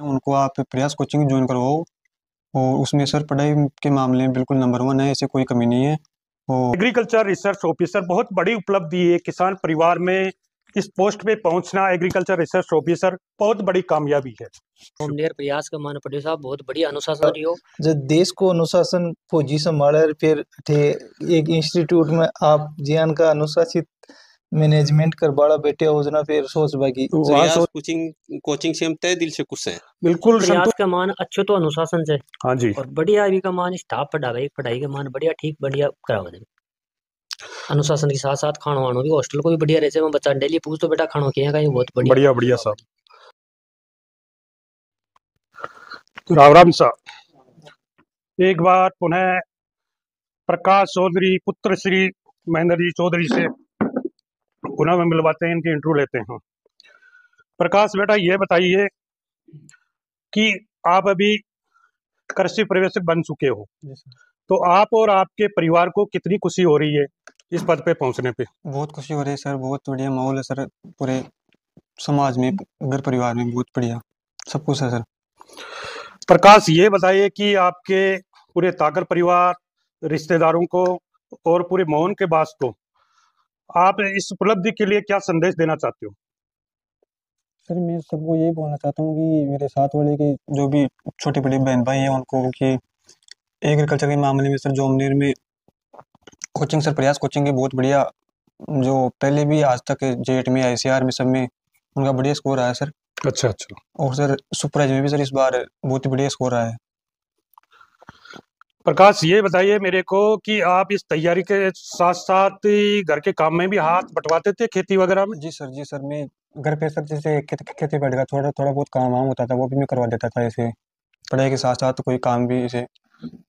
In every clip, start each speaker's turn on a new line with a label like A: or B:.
A: उनको आप प्रयास कोचिंग ज्वाइन करवाओ। और उसमें सर पढ़ाई के मामले में बिल्कुल नंबर वन है, ऐसे कोई कमी नहीं है। और
B: एग्रीकल्चर रिसर्च ऑफिसर बहुत बड़ी उपलब्धि है। किसान परिवार में इस पोस्ट पे पहुंचना, एग्रीकल्चर रिसर्च ऑफिसर, बहुत बड़ी कामयाबी है।
C: होमनियर प्रयास का मान पड़े साहब बहुत बढ़िया अनुशासन रही हो।
D: जब देश को अनुशासन फौजी संभाले फिर थे एक इंस्टीट्यूट में आप जियान का अनुशासित मैनेजमेंट कर बाड़ा बैठे हो जना फिर सोच बाकी
E: प्रयास कोचिंग कोचिंग से हम तय दिल से खुश हैं।
B: बिल्कुल
C: प्रयास का मान अच्छो तो अनुशासन से।
B: हाँ जी।
C: और बढ़िया भी का मान स्टाफ पढ़ावे, पढ़ाई का मान बढ़िया ठीक बढ़िया करावा दे। अनुशासन के साथ साथ खाना वानो भी हॉस्टल को भी बढ़िया रहे। मैं बच्चा डेली पूछ तो बेटा खाना किया का, बहुत बढ़िया
B: बढ़िया बढ़िया साहब। राम राम साहब। एक बार पुनः प्रकाश चौधरी पुत्र श्री महेंद्र जी चौधरी से पुनः में मिलवाते हैं, इनकी इंटरव्यू लेते हैं। प्रकाश बेटा ये बताइए कि आप अभी कृषि पर्यवेक्षक बन चुके हो, तो आप और आपके परिवार को कितनी खुशी हो रही है इस पद पे पहुंचने पे?
A: बहुत खुशी हो रही है सर, बहुत बढ़िया माहौल है सर, पूरे समाज में, घर परिवार में बहुत बढ़िया सब कुछ है सर।
B: प्रकाश ये बताइए कि आपके पूरे ताकर परिवार, रिश्तेदारों को और पूरे मोहन के बास को आप इस उपलब्धि के लिए क्या संदेश देना चाहते हो?
A: सर मैं सबको यही बोलना चाहता हूँ कि मेरे साथ वाले के जो भी छोटे बड़े बहन भाई हैं उनको कि एग्रीकल्चर के मामले में सर जोमनेर में कोचिंग सर प्रयास कोचिंग की बहुत बढ़िया, जो पहले भी आज तक जेट में आईसीआर में सब में उनका बढ़िया स्कोर आया सर।
B: अच्छा अच्छा।
A: और सर सुपरवाइज में भी सर इस बार बहुत ही बढ़िया स्कोर आया है।
B: प्रकाश ये बताइए मेरे को कि आप इस तैयारी के साथ साथ घर के काम में भी हाथ बंटवाते थे, खेती वगैरह में?
A: जी सर मैं घर पे सर जैसे खेती बाड़ी का थोड़ा थोड़ा बहुत काम वाम होता था वो भी मैं करवा देता था, ऐसे पढ़ाई के साथ साथ कोई काम भी ऐसे।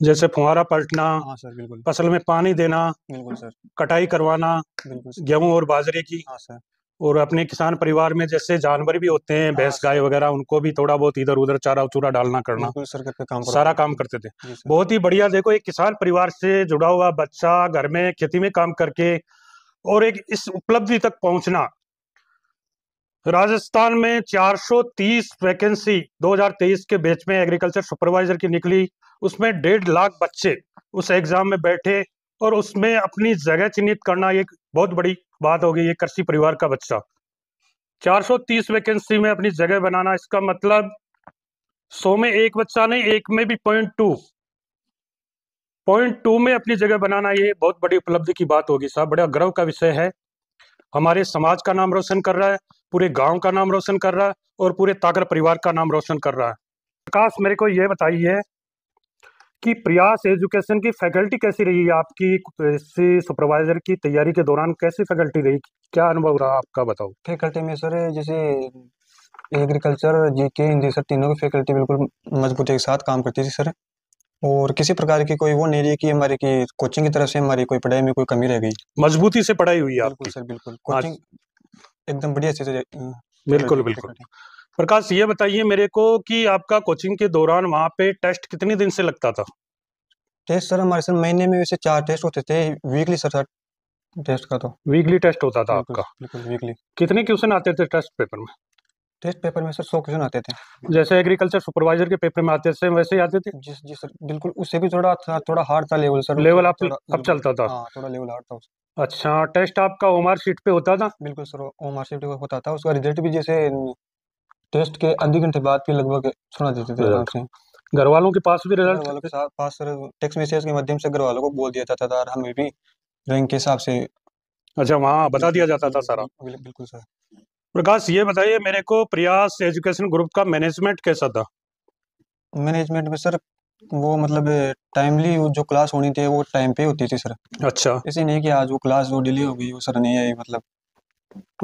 B: जैसे फुहारा पलटना,
A: हाँ सर बिल्कुल,
B: फसल में पानी देना,
A: बिल्कुल सर,
B: कटाई करवाना,
A: बिल्कुल सर,
B: गेहूं और बाजरे की।
A: हाँ सर।
B: और अपने किसान परिवार में जैसे जानवर भी होते हैं, भैंस गाय वगैरह, उनको भी थोड़ा बहुत इधर उधर चारा चूरा डालना करना,
A: बिल्कुल सर घर पे काम
B: सारा काम करते थे।
A: जी सर।
B: बहुत ही बढ़िया। देखो एक किसान परिवार से जुड़ा हुआ बच्चा घर में खेती में काम करके और एक इस उपलब्धि तक पहुंचना। राजस्थान में 430 वैकेंसी 2023 के बैच में एग्रीकल्चर सुपरवाइजर की निकली, उसमें 1.5 लाख बच्चे उस एग्जाम में बैठे और उसमें अपनी जगह चिन्हित करना एक बहुत बड़ी बात हो गई। एक कृषि परिवार का बच्चा 430 वैकेंसी में अपनी जगह बनाना, इसका मतलब 100 में एक बच्चा नहीं, एक में भी पॉइंट टू में अपनी जगह बनाना, ये बहुत बड़ी उपलब्धि की बात होगी साहब। बड़ा गर्व का विषय है। हमारे समाज का नाम रोशन कर रहा है, पूरे गांव का नाम रोशन कर रहा है और पूरे ताकर परिवार का नाम रोशन कर रहा है। प्रकाश मेरे को ये बताइए कि प्रयास एजुकेशन की फैकल्टी कैसी रही है आपकी? कृषि सुपरवाइजर की तैयारी के दौरान कैसी फैकल्टी रही, क्या अनुभव रहा आपका, बताओ।
A: फैकल्टी में सर जैसे एग्रीकल्चर जीके हिंदी सर तीनों की फैकल्टी बिल्कुल मजबूती के साथ काम करती थी सर। और किसी प्रकार की कोई वो नहीं रही कि हमारी की कोचिंग की तरफ से हमारी कोई पढ़ाई में कोई कमी रह गई।
B: मजबूती से पढ़ाई हुई है
A: बिल्कुल
B: आपकी?
A: सर बिल्कुल, कोचिंग एकदम बढ़िया चीज है।
B: बिल्कुल बिल्कुल। प्रकाश ये बताइए मेरे को कि आपका कोचिंग के दौरान वहाँ पे टेस्ट कितने दिन से लगता था?
A: टेस्ट सर हमारे सर महीने में वैसे 4 टेस्ट होते थे वीकली सर टेस्ट का तो
B: वीकली टेस्ट होता था
A: बिल्कुल,
B: आपका?
A: बिल्कुल वीकली।
B: कितने क्वेश्चन आते थे टेस्ट पेपर में?
A: टेस्ट पेपर में सर 100 क्वेश्चन आते थे।
B: जैसे एग्रीकल्चर सुपरवाइजर के पेपर में आते थे वैसे ही आते थे?
A: जी सर बिल्कुल, उससे भी थोड़ा हार्ड था लेवल सर।
B: लेवल
A: थोड़ा
B: अब चलता था?
A: हाँ थोड़ा लेवल हार्ड था।
B: अच्छा, टेस्ट आपका ओमार शीट पे होता था?
A: बिल्कुल सर ओमार शीट पे होता था। उसका रिजल्ट भी जैसे टेस्ट के आधे घंटे बाद भी लगभग सुना देते थे आराम से।
B: घर वालों के पास भी
A: घर
B: रिजल्ट?
A: वालों के पास सर टेक्स्ट मैसेज के माध्यम से घर वालों को बोल दिया जाता था और हमें भी रैंक के हिसाब से।
B: अच्छा, वहाँ बता दिया जाता था सारा?
A: बिल्कुल सर।
B: प्रकाश ये बताइए मेरे को प्रयास एजुकेशन ग्रुप का मैनेजमेंट कैसा था?
A: मैनेजमेंट में सर वो मतलब टाइमली जो क्लास होनी थी वो टाइम पे होती थी सर।
B: अच्छा।
A: ऐसे नहीं कि आज वो क्लास वो डिले हो गई वो सर नहीं आई मतलब।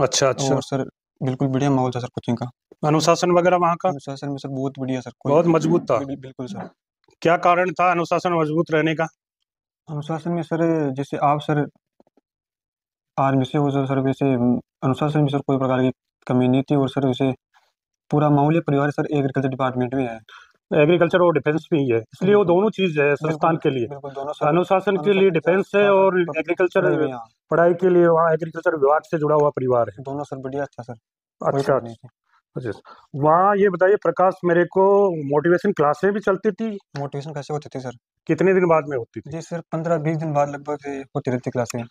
B: अच्छा अच्छा।
A: और सर बिल्कुल बढ़िया माहौल था सर कोचिंग का।
B: अनुशासन वगैरह वहाँ का?
A: अनुशासन में सर बहुत बढ़िया सर,
B: बहुत मजबूत था?
A: बिल्कुल सर।
B: क्या कारण था अनुशासन मजबूत रहने का?
A: अनुशासन में सर जैसे आप सर आर्मी से हो सर वैसे अनुशासन में सर कोई प्रकार की कमी नहीं थी। और सर वैसे पूरा माहौल परिवार सर एग्रीकल्चर डिपार्टमेंट में है।
B: एग्रीकल्चर और डिफेंस भी है, इसलिए वो दोनों चीज है संस्थान के लिए।
A: बिल्कुल दोनों सर,
B: अनुशासन के लिए डिफेंस है और एग्रीकल्चर पढ़ाई के लिए वहाँ एग्रीकल्चर विभाग से जुड़ा हुआ परिवार है।
A: दोनों सर बढ़िया था सर।
B: अच्छा। अच्छा, वहाँ ये बताइए प्रकाश मेरे को, मोटिवेशन क्लासें भी चलती थी?
A: मोटिवेशन कैसे होती थी सर?
B: कितने दिन बाद में होती थी?
A: जी सर, 15-20 दिन बाद लगभग होती रहती क्लासें।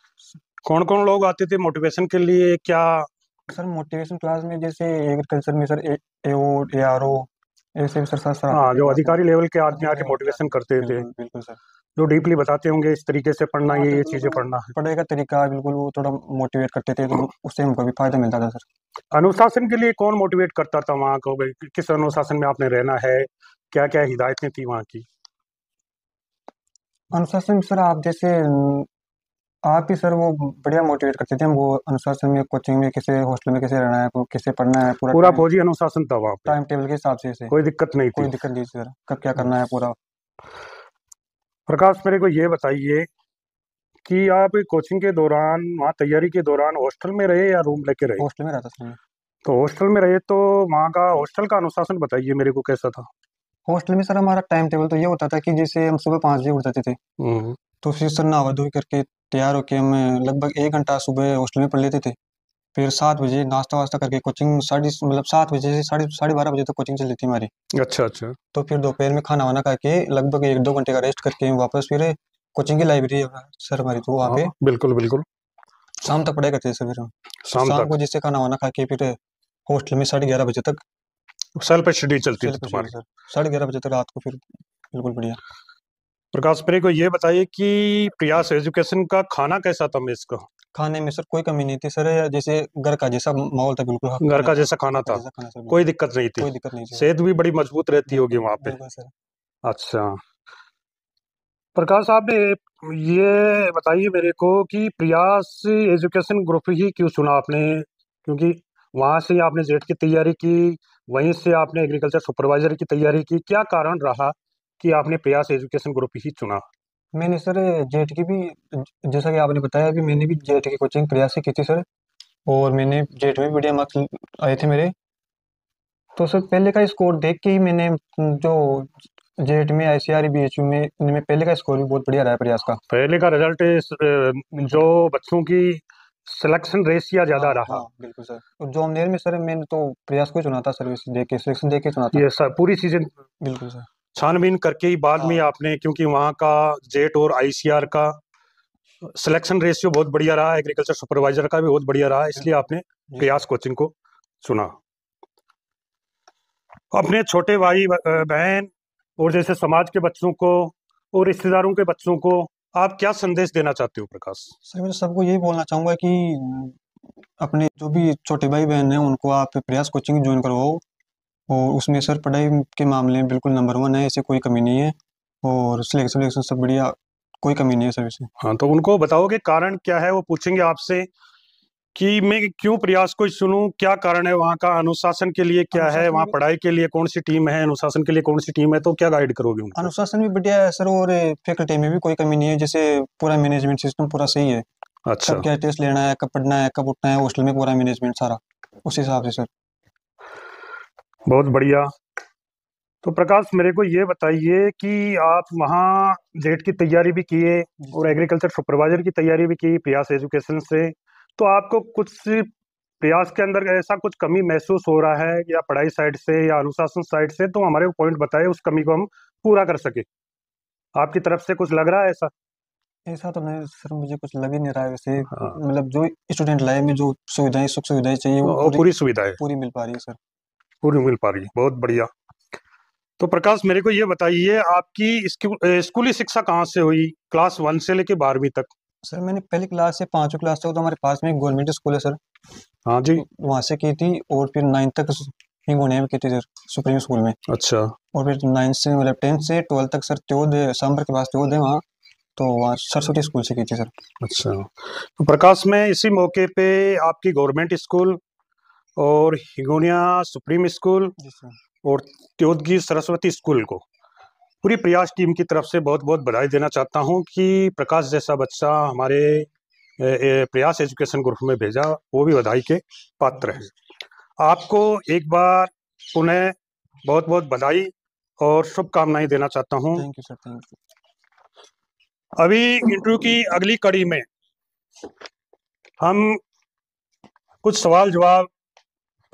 B: कौन कौन लोग आते थे मोटिवेशन के लिए क्या?
A: सर मोटिवेशन क्लास में जैसे एग्रीकल्चर में सर एओ एआरओ ऐसे भी सर आते
B: हाँ,
A: थे
B: जो
A: क्लास में।
B: अधिकारी लेवल के आदमी
A: अधिकारी
B: आके
A: लेवल के
B: मोटिवेशन
A: आते
B: करते
A: थे,
B: थे,
A: बिल्कुल बिल्कुल सर।
B: जो डीपली बताते होंगे इस तरीके से पढ़ना,
A: हाँ सर
B: ये
A: बिल्कुल,
B: चीजें
A: वो
B: पढ़ना है।
A: पढ़ाई का तरीका बिल्कुल वो थोड़ा मोटिवेट करते थे, तो उससे हमको भी फायदा मिलता था सर।
B: अनुशासन के लिए कौन मोटिवेट करता था वहाँ को, भाई किस अनुशासन में आपने रहना है, क्या क्या हिदायतें थी वहाँ की?
A: अनुशासन सर आप जैसे आप ही सर वो बढ़िया मोटिवेट करते थे हमको, अनुशासन में कोचिंग में कैसे, हॉस्टल में कैसे रहना है, कैसे पढ़ना है, पूरा
B: पूरा
A: टाइम
B: फौजी अनुशासन था वहाँ पे,
A: टाइम टेबल के हिसाब से
B: कोई दिक्कत नहीं
A: कोई
B: थी?
A: दिक्कत नहीं सर, कब क्या करना है पूरा।
B: प्रकाश मेरे को ये बताइए कि आप कोचिंग के दौरान, वहाँ तैयारी के दौरान हॉस्टल में रहे या रूम लेके रहे?
A: हॉस्टल में रहता सर मैं।
B: तो हॉस्टल में रहे तो वहाँ का हॉस्टल का अनुशासन बताइए मेरे को, कैसा था?
A: हॉस्टल में सर हमारा टाइम टेबल तो ये होता था कि जैसे हम सुबह 5 बजे उठ जाते थे,
B: हम्म।
A: तो फिर सर नहा धो करके तैयार होके हम लगभग 1 घंटा सुबह हॉस्टल में पढ़ लेते थे। फिर 7 बजे नाश्ता वास्ता करके कोचिंग साढ़े मतलब 7 बजे से साढ़े साढ़े 12 बजे तक कोचिंग चलती थी हमारी।
B: अच्छा अच्छा।
A: तो फिर दोपहर में खाना वाना खा के लगभग 1-2 घंटे का रेस्ट करके वापस फिर कोचिंग की लाइब्रेरी है सर हमारी, तो वहाँ
B: हाँ
A: पे
B: बिल्कुल बिल्कुल।
A: शाम तक पढ़ाई करते थे सर। फिर हम
B: शाम
A: शाम
B: तक
A: को जिससे खाना वाना खा के फिर हॉस्टल में 11:30 बजे तक
B: सेल्फ स्टडी चलती थी
A: सेल्फ स्टडी
B: तुम्हारी?
A: सर, 11:30 बजे तक रात को फिर बिल्कुल बढ़िया।
B: प्रकाश मेरे को ये बताइए कि प्रयास एजुकेशन का खाना कैसा था मेस का?
A: खाने में सर कोई कमी नहीं थी सर, जैसे घर का जैसा माहौल था बिल्कुल। हाँ,
B: घर
A: खाने
B: का
A: का
B: जैसा खाना
A: घर का
B: था,
A: जैसा खाना सर,
B: कोई
A: बिल्कुल
B: दिक्कत नहीं थी?
A: कोई दिक्कत नहीं थी सर।
B: सेहत भी बड़ी मजबूत रहती होगी
A: बिल्कुल
B: वहाँ पे?
A: बिल्कुल सर।
B: अच्छा। प्रकाश साहब ने ये बताइए मेरे को कि प्रयास एजुकेशन ग्रुप ही क्यों चुना आपने? क्योंकि वहाँ से आपने जेट की तैयारी की, वहीं से आपने एग्रीकल्चर सुपरवाइजर की तैयारी की, क्या कारण रहा कि आपने प्रयास एजुकेशन ग्रुप ही चुना?
A: मैंने सर जेट की भी, जैसा कि आपने बताया अभी, मैंने भी जेट की कोचिंग प्रयास से की थी सर, और मैंने जेट में भी बढ़िया मार्क्स आए थे मेरे। तो सर पहले का स्कोर देख के ही मैंने जो जेट में आईसीआर बीएचयू में इनमें पहले का स्कोर भी बहुत बढ़िया रहा है प्रयास का।
B: पहले का रिजल्ट जो बच्चों की सिलेक्शन रेशिया ज्यादा
A: हाँ
B: रहा।
A: हाँ बिल्कुल सर, और जो अमनेर में सर मैंने तो प्रयास को ही चुना था, सर्विस देख के सिलेक्शन देख के चुना था।
B: ये सब पूरी चीजें
A: बिल्कुल सर।
B: छानबीन करके ही बाद में
A: हाँ
B: आपने, क्योंकि वहाँ का जेट और आईसीआर का सिलेक्शन रेशियो बहुत बढ़िया रहा, एग्रीकल्चर सुपरवाइजर का भी बहुत बढ़िया रहा, इसलिए
A: बिल्कुल
B: आपने
A: जी सर।
B: प्रयास कोचिंग को चुना। अपने छोटे भाई बहन और जैसे समाज के बच्चों को और रिश्तेदारों के बच्चों को आप क्या संदेश देना चाहते हो प्रकाश?
A: सर मैं सबको यही बोलना चाहूँगा कि अपने जो भी छोटे भाई बहन हैं उनको आप प्रयास कोचिंग ज्वाइन करवाओ, और उसमें सर पढ़ाई के मामले में बिल्कुल नंबर 1 है, ऐसे कोई कमी नहीं है, और सिलेक्शन विलेक्शन सब बढ़िया, कोई कमी नहीं है सर इसमें।
B: हाँ, तो उनको बताओगे कारण क्या है, वो पूछेंगे आपसे कि मैं क्यों प्रयास को चुनूं, क्या कारण है, वहाँ का अनुशासन के लिए क्या है,
A: अनुशासन
B: वहाँ
A: भी
B: पढ़ाई के लिए कौन सी टीम है, अनुशासन के लिए कौन सी टीम है, तो क्या गाइड करोगे उनको?
A: अनुशासन भी बढ़िया है सर, और फैकल्टी में भी कोई कमी नहीं है, जैसे पूरा मैनेजमेंट सिस्टम पूरा सही है।
B: अच्छा।
A: कब क्या टेस्ट लेना है, कब पढ़ना है, कब उठना है, हॉस्टल में पूरा मैनेजमेंट सारा उस हिसाब से सर।
B: बहुत बढ़िया। तो प्रकाश मेरे को ये बताइए कि आप वहाँ जेट की तैयारी भी किए
A: जी
B: और
A: सर।
B: एग्रीकल्चर सुपरवाइजर की तैयारी भी की प्रयास एजुकेशन से, तो आपको कुछ प्रयास के अंदर ऐसा कुछ कमी महसूस हो रहा है या पढ़ाई साइड से या अनुशासन साइड से, तो हमारे को पॉइंट बताए, उस कमी को हम पूरा कर सके। आपकी तरफ से कुछ लग रहा है ऐसा?
A: ऐसा तो नहीं सर, मुझे कुछ लग ही नहीं रहा है वैसे,
B: हाँ,
A: मतलब जो स्टूडेंट लाइफ में जो सुविधाएं सुख सुविधाएं चाहिए वो
B: और पूरी सुविधा है,
A: पूरी मिल पा रही है सर।
B: पूरी मिल पा रही है, बहुत बढ़िया। तो प्रकाश मेरे को ये बताइए, आपकी स्कूली शिक्षा कहाँ से हुई, क्लास 1 से लेके 12वीं तक?
A: सर मैंने पहली क्लास से 5वीं क्लास तक तो हमारे पास में एक गवर्नमेंट स्कूल है सर,
B: हाँ जी।
A: तो वहाँ से की थी, और फिर 9th तक हिंगोनिया में की थी सर, सुप्रीम स्कूल में।
B: अच्छा।
A: और फिर 9th से मतलब 10th से 12th तक सर त्योद सांबर के पास त्योद है वहाँ, तो वहाँ सरस्वती स्कूल से की थी सर।
B: अच्छा, तो प्रकाश मैं इसी मौके पे आपकी गवर्नमेंट स्कूल और हिंगोनिया सुप्रीम स्कूल
A: जी सर।
B: और त्योदगी सरस्वती स्कूल को पूरी प्रयास टीम की तरफ से बहुत बहुत बधाई देना चाहता हूं कि प्रकाश जैसा बच्चा हमारे प्रयास एजुकेशन ग्रुप में भेजा, वो भी बधाई के पात्र है। आपको एक बार पुनः बहुत बहुत बधाई और शुभकामनाएं देना चाहता हूं।
A: Thank you sir, thank you.
B: अभी इंटरव्यू की अगली कड़ी में हम कुछ सवाल जवाब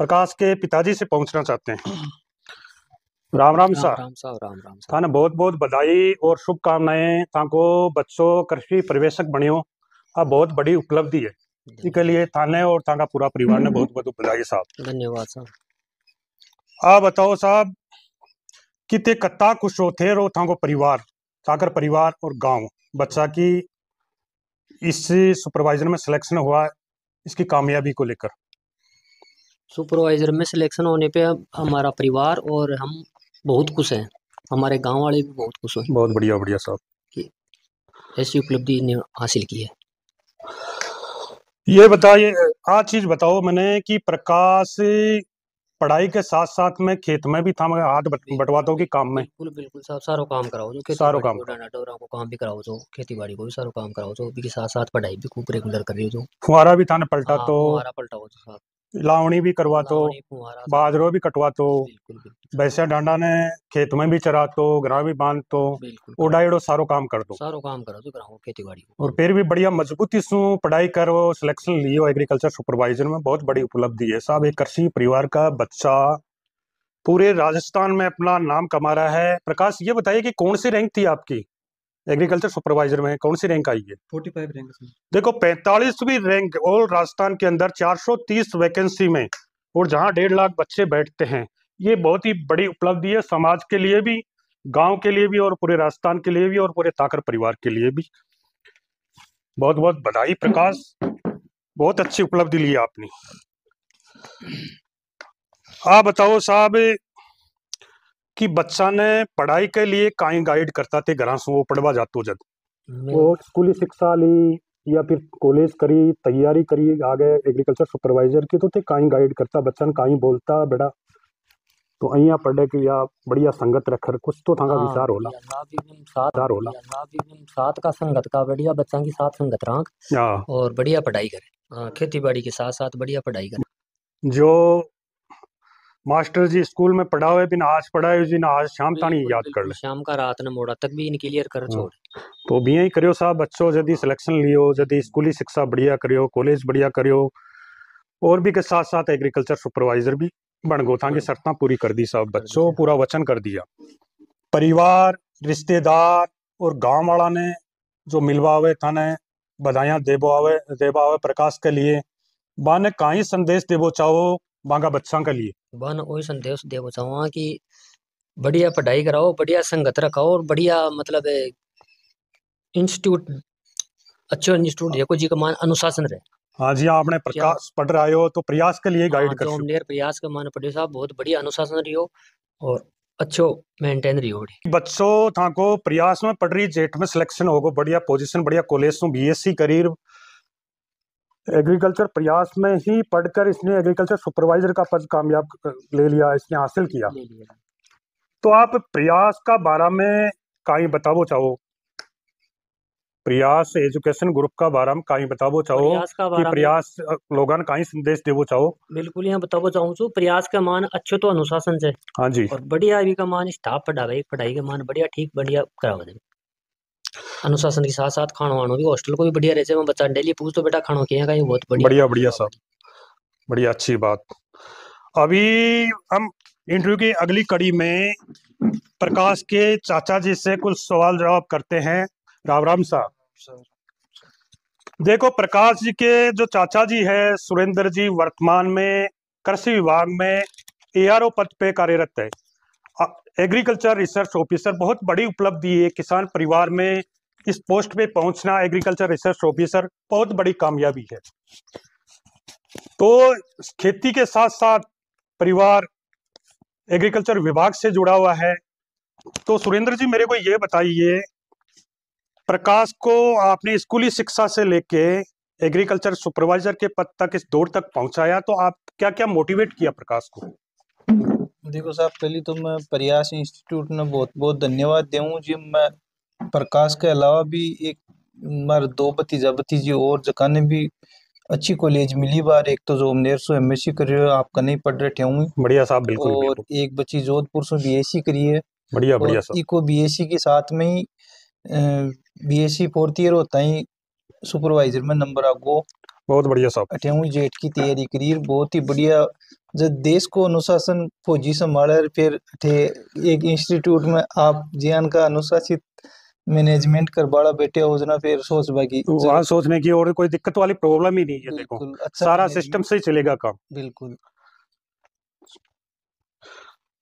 B: प्रकाश के पिताजी से पहुंचना चाहते हैं। राम राम सा।
C: राम साहब, राम राम साहब।
B: थाने बहुत बहुत बधाई और शुभकामनाएं। ताको बच्चों कृषि परिवेशक बनियो, आ बहुत बड़ी उपलब्धि है। इसके लिए थाने और ताका पूरा परिवार ने बहुत बहुत बधाई साहब।
C: धन्यवाद साहब।
B: आ बताओ साहब कि ते कत्ता खुश होते रो थाको परिवार, ताकर परिवार और गांव बच्चा की इस सुपरवाइजर में सिलेक्शन हुआ, इसकी कामयाबी को लेकर।
C: सुपरवाइजर में सिलेक्शन होने पे हमारा परिवार और हम बहुत खुश हैं, हमारे गांव वाले भी बहुत खुश हैं
B: बहुत बढ़िया बढ़िया साहब
C: कि ऐसी उपलब्धि ने हासिल की है।
B: ये बताइए, आज चीज बताओ मैंने कि प्रकाश पढ़ाई के साथ साथ में खेत में भी था, मगर हाथ बटवाता हूँ कि काम में।
C: बिल्कुल बिल्कुल साहब, सारो काम कराओ जो खेती
B: सारो
C: बाड़ी
B: काम
C: को, डाना डोरा को काम भी कराओ जो, खेती बाड़ी को भी सारो काम कराओ जो, भी के साथ साथ पढ़ाई भी खूब रेगुलर कर रही हो जो।
B: फुहारा भी थाने पलटा
C: हाँ,
B: तो,
C: फुहारा पलटाओ जो साहब,
B: लावणी भी करवा तो,
C: लावणी फुहारा सब।
B: बाजरो भी कटवा तो,
C: बिल्कुल बिल्कुल
B: भैंसा डांडा ने खेत में भी चरा तो, ग्रां भी बांध तो,
C: बिल्कुल
B: ओडाइडो सारो काम कर दो।
C: सारो काम करो जो कराओ खेती बाड़ी को।
B: और फिर भी बढ़िया मजबूती से पढ़ाई करो, सिलेक्शन लियो एग्रीकल्चर सुपरवाइजर में, बहुत बड़ी उपलब्धि है साहब। एक कृषि परिवार का बच्चा पूरे राजस्थान में अपना नाम कमा रहा है। प्रकाश ये बताइए कि कौन सी रैंक थी आपकी एग्रीकल्चर सुपरवाइजर में, कौन सी रैंक आई है?
A: 45 रैंक में।
B: देखो 45वीं रैंक ऑल राजस्थान के अंदर 430 वैकेंसी में, और जहां 1.5 लाख बच्चे बैठते हैं। ये बहुत ही बड़ी उपलब्धि है, समाज के लिए भी, गांव के लिए भी, और पूरे राजस्थान के लिए भी, और पूरे ताकर परिवार के लिए भी। बहुत बहुत बधाई प्रकाश, बहुत अच्छी उपलब्धि ली आपने। आप बताओ साहब कि बच्चा ने पढ़ाई के लिए कहीं गाइड करता थे घर से, वो पढ़वा जातो जब वो स्कूली शिक्षा ली या फिर कॉलेज करी, तैयारी करी आगे एग्रीकल्चर सुपरवाइजर की, तो ते कहीं गाइड करता बच्चा ने, कहीं बोलता बेटा तो अहिया पढ़े कि या बढ़िया संगत रखर, कुछ तो थाका विचार होला।
C: साथ का संगत का बढ़िया बच्चा की साथ संगत राख और बढ़िया पढ़ाई करे, खेती बाड़ी के साथ साथ बढ़िया पढ़ाई करे।
B: जो मास्टर जी स्कूल में पढ़ावे बिना आज पढ़ाए जी ना, आज शाम तानी याद कर ले,
C: शाम का रात ने मोड़ा तक भी इन क्लियर कर छोड़।
B: तो भी यही करियो साहब बच्चों, यदि सिलेक्शन लियो, यदि स्कूली शिक्षा बढ़िया करियो, कॉलेज बढ़िया करियो, और भी के साथ साथ एग्रीकल्चर सुपरवाइजर भी बन गो था की शर्तें पूरी कर दी साहब। बच्चों पूरा वचन कर दिया। परिवार, रिश्तेदार और गांव वाला ने जो मिलवावे थाने बधाइयां देवावे प्रकाश के लिए, बाने कहीं संदेश देवो चाहो बांगा बच्चा के लिए?
C: बन वही संदेश देवो चाहूँगा कि बढ़िया पढ़ाई कराओ, बढ़िया संगत रखाओ, और बढ़िया मतलब इंस्टीट्यूट, अच्छे इंस्टीट्यूट देखो जी का मान अनुशासन रहे।
B: हाँ जी, आपने प्रकाश पढ़ रहे हो तो प्रयास के लिए गाइड कर
C: जो मेरे प्रयास के मान पढ़े साहब, बहुत बढ़िया अनुशासन रहियो और अच्छो मेंटेन रहियो।
B: बच्चों था को प्रयास में पढ़ रही, जेठ में सिलेक्शन होगो, बढ़िया पोजीशन, बढ़िया कॉलेज में बीएससी करी, एग्रीकल्चर प्रयास में ही पढ़कर इसने एग्रीकल्चर सुपरवाइजर का पद कामयाब ले लिया, इसने हासिल किया। तो आप प्रयास का बारे में कहीं बताओ चाहो, प्रयास एजुकेशन ग्रुप का बारे में कहीं बताओ चाहो कि प्रयास लोगन कहीं संदेश देवो चाहो? बिल्कुल
C: यहाँ बताओ चाहूँ छू, प्रयास का मान अच्छो तो अनुशासन से,
B: हाँ जी,
C: और बढ़िया भी का मान स्टाफ पढ़ावे, पढ़ाई के मान बढ़िया ठीक बढ़िया करावा दे। अनुशासन के साथ साथ खानो वानो भी हॉस्टल को भी बढ़िया रहे, मैं बच्चा डेली पूछ तो बेटा खानो किया कहीं, बहुत
B: बढ़िया बढ़िया साहब, बढ़िया अच्छी बात। अभी हम इंटरव्यू की अगली कड़ी में प्रकाश के चाचा जी से कुछ सवाल जवाब करते हैं। राम राम साहब। देखो प्रकाश जी के जो चाचा जी है सुरेंद्र जी, वर्तमान में कृषि विभाग में एआरओ पद पे कार्यरत है, एग्रीकल्चर रिसर्च ऑफिसर। बहुत बड़ी उपलब्धि है किसान परिवार में इस पोस्ट पे पहुंचना, एग्रीकल्चर रिसर्च ऑफिसर बहुत बड़ी कामयाबी है। तो खेती के साथ साथ परिवार एग्रीकल्चर विभाग से जुड़ा हुआ है। तो सुरेंद्र जी मेरे को ये बताइए, प्रकाश को आपने स्कूली शिक्षा से लेके एग्रीकल्चर सुपरवाइजर के पद तक इस दौर तक पहुंचाया, तो आप क्या क्या मोटिवेट किया प्रकाश को?
D: देखो साहब, पहले तो मैं प्रयास इंस्टीट्यूट में बहुत बहुत धन्यवाद दूँ जी। मैं प्रकाश के अलावा भी एक मारे 2 भतीजा भतीजी और जकाने भी अच्छी कॉलेज मिली बार। एक तो जोमनेर सो एमएससी कर रहे हो, आपका नहीं पढ़ रहे हूँ।
B: बढ़िया साहब, बिल्कुल
D: और
B: बिल्कुल।
D: एक बच्ची जोधपुर से बीएससी करी है।
B: बढ़िया बढ़िया साहब।
D: इको बीएससी के साथ में ही बीएससी 4th ईयर होता ही सुपरवाइजर में नंबर आगो।
B: बहुत बढ़िया साहब।
D: 8वीं जेठ की तैयारी करी, बहुत ही बढ़िया। जब देश को अनुशासन फौजी संभाला, फिर एक इंस्टीट्यूट में आप जियान का अनुशासित मैनेजमेंट करवाड़ा बैठे हो ना, फिर सोच बाकी
B: वहाँ सोचने की और कोई दिक्कत वाली प्रॉब्लम ही नहीं है। देखो
D: बिल्कुल अच्छा
B: सारा
D: management,
B: सिस्टम से ही चलेगा काम।
D: बिल्कुल।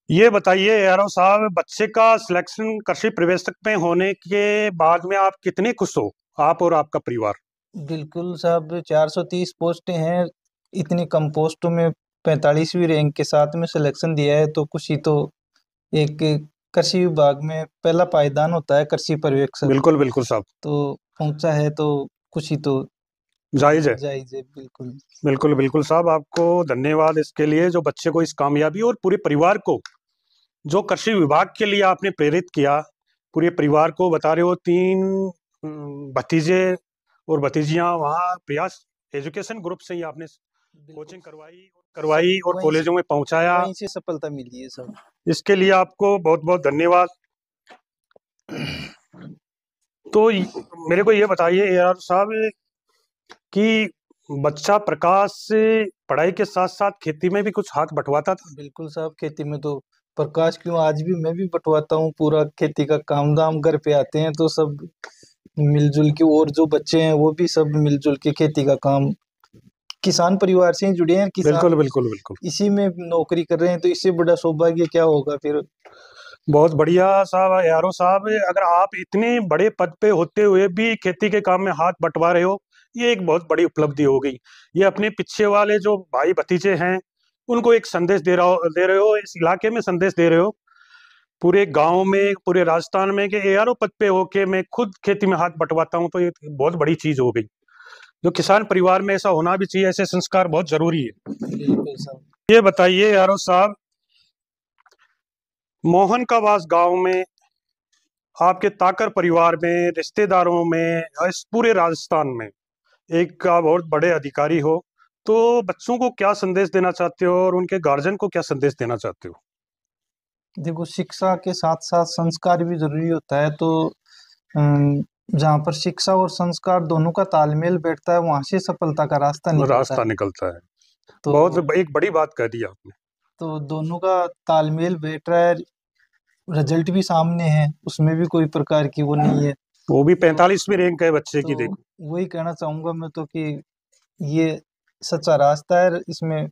B: ये बताइए यारो साहब, बच्चे का सिलेक्शन कृषि प्रवेशक में होने के बाद में आप कितने खुश हो, आप और आपका परिवार?
D: बिल्कुल साहब, 430 पोस्टें हैं, इतनी कम पोस्टों में 45वीं रैंक के साथ में सिलेक्शन दिया है, तो खुशी तो एक कृषि विभाग में पहला पायदान होता है कृषि पर्यवेक्षक,
B: बिल्कुल बिल्कुल साहब,
D: तो पहुंचा है तो खुशी तो
B: जायज है।
D: जायज है, बिल्कुल।
B: बिल्कुल बिल्कुल साहब, आपको धन्यवाद इसके लिए, जो बच्चे को इस कामयाबी और पूरे परिवार को, जो कृषि विभाग के लिए आपने प्रेरित किया, पूरे परिवार को बता रहे हो। 3 भतीजे और भतीजियां वहाँ प्रयास एजुकेशन ग्रुप से ही आपने कोचिंग करवाई और
D: वहीं
B: कॉलेजों में पहुंचाया।
D: वहीं से सफलता मिली है सब।
B: इसके लिए आपको बहुत बहुत धन्यवाद। तो मेरे को ये बताइए यार साहब कि बच्चा प्रकाश से पढ़ाई के साथ साथ खेती में भी कुछ हाथ बंटवाता था?
D: बिल्कुल साहब, खेती में तो प्रकाश क्यों, आज भी मैं भी बंटवाता हूँ पूरा खेती का काम धाम। घर पे आते हैं तो सब मिलजुल के, और जो बच्चे हैं वो भी सब मिलजुल के खेती का काम, किसान परिवार से ही जुड़े हैं,
B: बिल्कुल
D: किसान
B: बिल्कुल बिल्कुल,
D: इसी में नौकरी कर रहे हैं, तो इससे बड़ा सौभाग्य क्या होगा फिर।
B: बहुत बढ़िया साहब। यारो साहब, अगर आप इतने बड़े पद पे होते हुए भी खेती के काम में हाथ बंटवा रहे हो, ये एक बहुत बड़ी उपलब्धि हो गई। ये अपने पीछे वाले जो भाई भतीजे हैं उनको एक संदेश दे रहे हो, इस इलाके में संदेश दे रहे हो, पूरे गांव में, पूरे राजस्थान में, कि यारो पद पे होके मैं खुद खेती में हाथ बंटवाता हूँ, तो ये बहुत बड़ी चीज हो गई। जो किसान परिवार में ऐसा होना भी चाहिए, ऐसे संस्कार बहुत जरूरी है।
D: बिल्कुल साहब।
B: ये बताइए यारो साहब, मोहन का वास गांव में, आपके ताकर परिवार में, रिश्तेदारों में, इस पूरे राजस्थान में एक का बहुत बड़े अधिकारी हो, तो बच्चों को क्या संदेश देना चाहते हो और उनके गार्जियन को क्या संदेश देना चाहते हो?
D: देखो, शिक्षा के साथ साथ संस्कार भी जरूरी होता है, तो जहाँ पर शिक्षा और संस्कार दोनों का तालमेल बैठता है, वहां से सफलता का रास्ता
B: निकलता है।
D: तो
B: बहुत एक बड़ी बात कह दी आपने।
D: तो दोनों का तालमेल बैठ रहा है, रिजल्ट भी सामने है, उसमें भी कोई प्रकार की वो नहीं है,
B: वो भी 45वीं रैंक है बच्चे की।
D: तो
B: देखो
D: वही कहना चाहूंगा मैं तो कि ये सच्चा रास्ता है, इसमें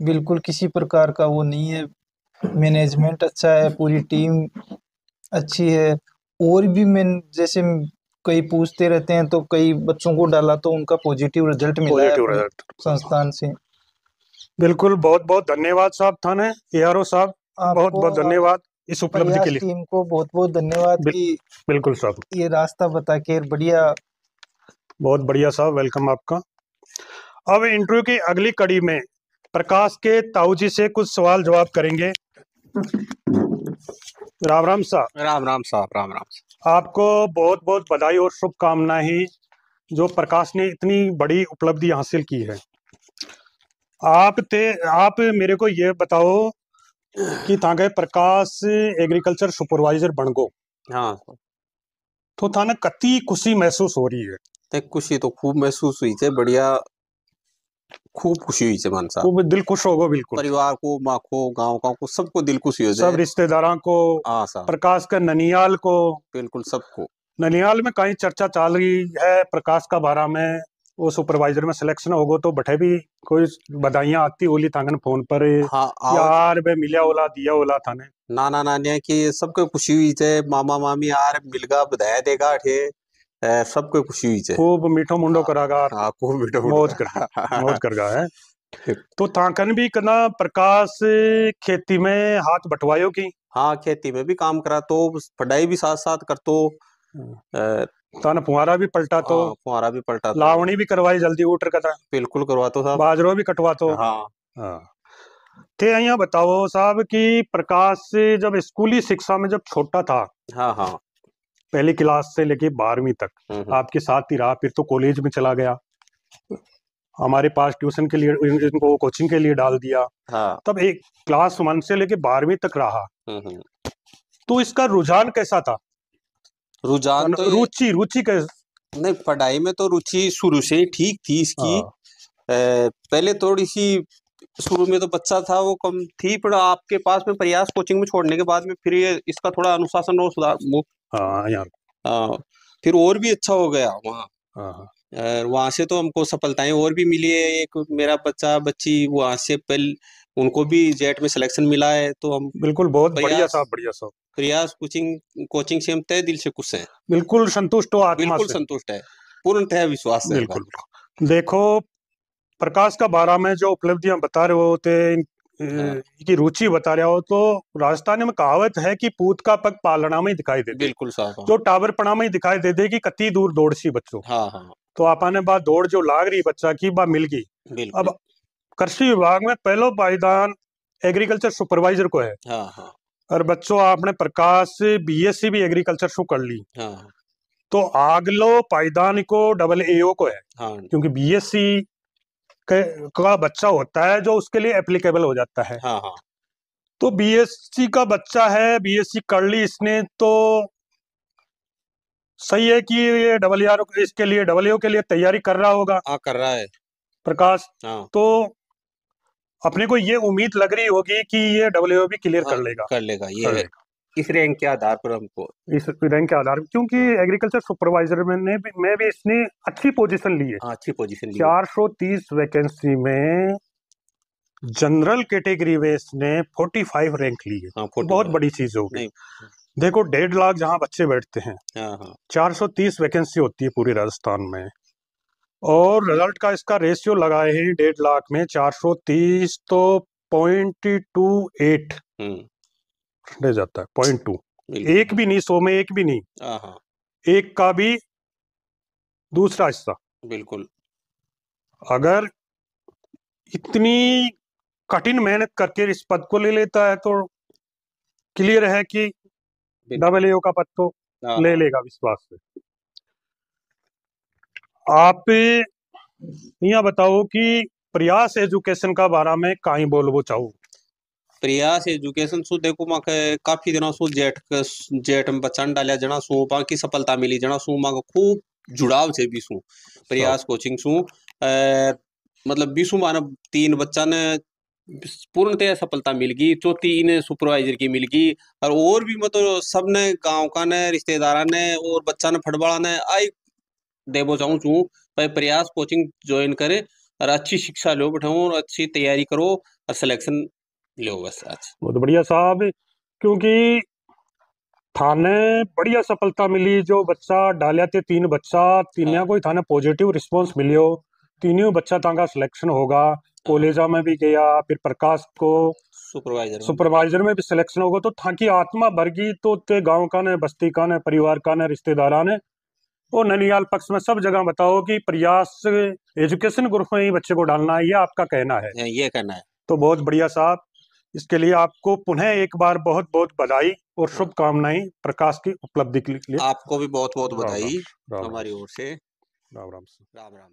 D: बिल्कुल किसी प्रकार का वो नहीं है, मैनेजमेंट अच्छा है, पूरी टीम अच्छी है। और भी मैं जैसे कई पूछते रहते हैं, तो कई बच्चों को डाला तो उनका पॉजिटिव रिजल्ट मिला है अपने संस्थान से।
B: बिल्कुल, बहुत बहुत धन्यवाद साहब थाने एआरओ साहब, बहुत बहुत धन्यवाद इस उपलब्धि के लिए।
D: टीम को बहुत बहुत धन्यवाद कि
B: बिल्कुल साहब,
D: ये रास्ता बता के बढ़िया।
B: बहुत बढ़िया साहब, वेलकम आपका। अब इंटरव्यू की अगली कड़ी में प्रकाश के ताऊ जी से कुछ सवाल जवाब करेंगे। राम राम साहब।
E: राम राम साहब, राम राम।
B: आपको बहुत बहुत बधाई और शुभकामनाएं, जो प्रकाश ने इतनी बड़ी उपलब्धि हासिल की है। आप मेरे को ये बताओ कि थाने प्रकाश एग्रीकल्चर सुपरवाइजर बन गो,
E: हाँ,
B: तो थाने कति खुशी महसूस हो रही है?
E: ते खुशी तो खूब महसूस हुई है, बढ़िया, खूब खुशी हुई है मन साहब।
B: खूब दिल खुश होगा। बिल्कुल,
E: परिवार को, माँ को, गांव को, सबको दिल खुशी हो जाए,
B: सब रिश्तेदारों को,
E: हाँ साहब,
B: प्रकाश का ननियाल को,
E: बिल्कुल सबको।
B: ननियाल में कहीं चर्चा चल रही है प्रकाश का बारा में, वो सुपरवाइजर में सिलेक्शन होगो, तो बठे भी कोई बधाइयां आती होली थाने फोन पर,
E: हाँ,
B: यार बे मिलिया ओला दिया ओला थाने,
E: नाना नानिया की सबको खुशी हुई है, मामा मामी यार मिलगा बधाया देगा ठे, सबको खुशी हुई है,
B: खूब मीठो मुंडो करागा,
E: हाँ, खूब मीठो
B: मौज करगा है। तो थाकन भी कना प्रकाश खेती में हाथ बटवायो की?
E: हाँ, खेती में भी काम करा, तो पढ़ाई भी साथ साथ कर, तो
B: ताना फुहारा भी पलटा, तो
E: फुहारा भी पलटा,
B: लावणी भी करवाई जल्दी उठ कर,
E: बिल्कुल करवा तो साहब,
B: बाजरो भी कटवा तो।
E: हाँ
B: थे यहाँ बताओ साहब कि प्रकाश से जब स्कूली शिक्षा में जब छोटा था,
E: हाँ हाँ,
B: पहली क्लास से लेके 12वीं तक आपके साथ ही रहा, फिर तो कॉलेज में चला गया, हमारे पास ट्यूशन के लिए, इनको कोचिंग के लिए डाल दिया,
E: हाँ,
B: तब एक क्लास 1 से लेके 12वीं तक रहा, तो इसका रुझान कैसा था?
E: रुझान तो
B: रुचि कैसे?
E: नहीं, पढ़ाई में तो रुचि शुरू से ही ठीक थी इसकी, पहले थोड़ी सी शुरू में तो बच्चा था वो कम थी, पर आपके पास में प्रयास कोचिंग में छोड़ने के बाद में फिर ये इसका थोड़ा अनुशासन और सुधार
B: हाँ यहाँ
E: फिर और भी अच्छा हो गया वहाँ।
B: हाँ हाँ
E: वहां से तो हमको सफलताएं और भी मिली है। एक मेरा बच्चा बच्ची वहां से पहले उनको भी जेट में सिलेक्शन मिला है, तो हम
B: बिल्कुल बहुत बढ़िया
E: प्रयास
B: साहब, बढ़िया साहब,
E: प्रयास कोचिंग से हम तय दिल से खुश हैं,
B: बिल्कुल संतुष्ट हो आत्मा
E: बिल्कुल
B: से।
E: संतुष्ट है, पूर्णतः विश्वास है
B: बिल्कुल बिल्कुल। देखो प्रकाश का बारे में जो उपलब्धियां बता रहे हो थे,
E: हाँ,
B: की रुचि बता रहे हो, तो राजस्थान में कहावत है कि पूत का पग पालना में ही दिखाई देते,
E: बिल्कुल साहब।
B: जो टावर पड़ा में ही दिखाई देते कि कति दूर दौड़ सी बच्चों।
E: हाँ हाँ
B: तो आपने बात दौड़ जो लाग रही बच्चा की बा मिल गई।
E: बिल्कुल।
B: अब कृषि विभाग में पहलो पायदान एग्रीकल्चर सुपरवाइजर को है,
E: हाँ हाँ
B: और बच्चों आपने प्रकाश बीएससी भी एग्रीकल्चर से कर ली,
E: हाँ
B: तो आगलो पायदान को AA को है,
E: हाँ
B: क्योंकि बीएससी का बच्चा होता है जो उसके लिए एप्लीकेबल हो जाता है।
E: हाँ हाँ
B: तो बीएससी का बच्चा है, बीएससी कर ली इसने, तो सही है कि ये AR इसके लिए AO के लिए तैयारी कर रहा होगा
E: हाँ कर रहा है।
B: प्रकाश।
E: हाँ
B: तो अपने को ये उम्मीद लग रही होगी कि ये AO भी क्लियर
E: हाँ
B: कर लेगा,
E: कर लेगा
B: कर
E: ये
B: लेगा
E: इस रैंक के आधार पर हमको।
B: इस रैंक के आधार पर, क्योंकि
E: हाँ
B: एग्रीकल्चर सुपरवाइजर में भी इसने अच्छी पोजीशन ली है।
E: हाँ, अच्छी पोजीशन ली है।
B: 430 वैकेंसी में जनरल कैटेगरी में इसने 45 रैंक ली है।
E: हाँ
B: बहुत
E: 45
B: बड़ी चीज होगी।
E: नहीं।
B: देखो 1.5 लाख जहाँ बच्चे बैठते हैं,
E: हाँ हाँ
B: 430 वैकेंसी होती है पूरे राजस्थान में, और रिजल्ट का इसका रेशियो लगाए हैं 1.5 लाख में 430, तो 0.28 रह जाता है, 0.2।
E: बिल्कुल।
B: एक भी नहीं, 100 में एक भी नहीं,
E: हाँ हाँ
B: एक का भी दूसरा हिस्सा।
E: बिल्कुल।
B: अगर इतनी कठिन मेहनत करके इस पद को ले लेता है तो क्लियर है कि AO का पद तो
E: हाँ
B: ले
E: हाँ
B: लेगा विश्वास से। आप यहाँ बताओ कि प्रयास एजुकेशन का बारे में काई बोलबो चाहो।
E: प्रयास एजुकेशन सु देखो माँ काफी दिनों सु जेठ में बच्चा ने डालिया जना सु बाकी सफलता मिली जना सु माँ खूब जुड़ाव छे बीसू प्रयास कोचिंग सु मतलब बीसू माने 3 बच्चा ने पूर्णतः सफलता मिल गई, चौथी इन्हें सुपरवाइजर की मिल गई, और भी मतलब सबने गांव का ने रिश्तेदारा ने और बच्चा ने फटबाड़ा ने आई देवो चाहूँ छू भाई प्रयास कोचिंग ज्वाइन करे और अच्छी शिक्षा लो बैठाऊँ और अच्छी तैयारी करो और सिलेक्शन लो बस आज।
B: बहुत बढ़िया साहब, क्योंकि थाने बढ़िया सफलता मिली, जो बच्चा डालिया थे 3 बच्चा, तीनिया
E: हाँ
B: को ही थाने पॉजिटिव रिस्पांस मिलियो, तीनों बच्चा तांका सिलेक्शन होगा, कॉलेजा में भी गया, फिर प्रकाश को सुपरवाइजर में भी सिलेक्शन होगा, तो था की आत्मा भर गई। तो ते गांव का ने, बस्ती का ने, परिवार का ने, रिश्तेदारा ने और ननियाल पक्ष में सब जगह बताओ कि प्रयास एजुकेशन ग्रुप में ही बच्चे को डालना है, ये आपका कहना है।
E: ये कहना है।
B: तो बहुत बढ़िया साहब, इसके लिए आपको पुनः एक बार बहुत बहुत बधाई और शुभकामनाएं प्रकाश की उपलब्धि के लिए।
E: आपको भी बहुत बहुत
B: राम राम,
E: बधाई
B: राम राम,
E: हमारी ओर से।
B: राम राम।
E: राम राम।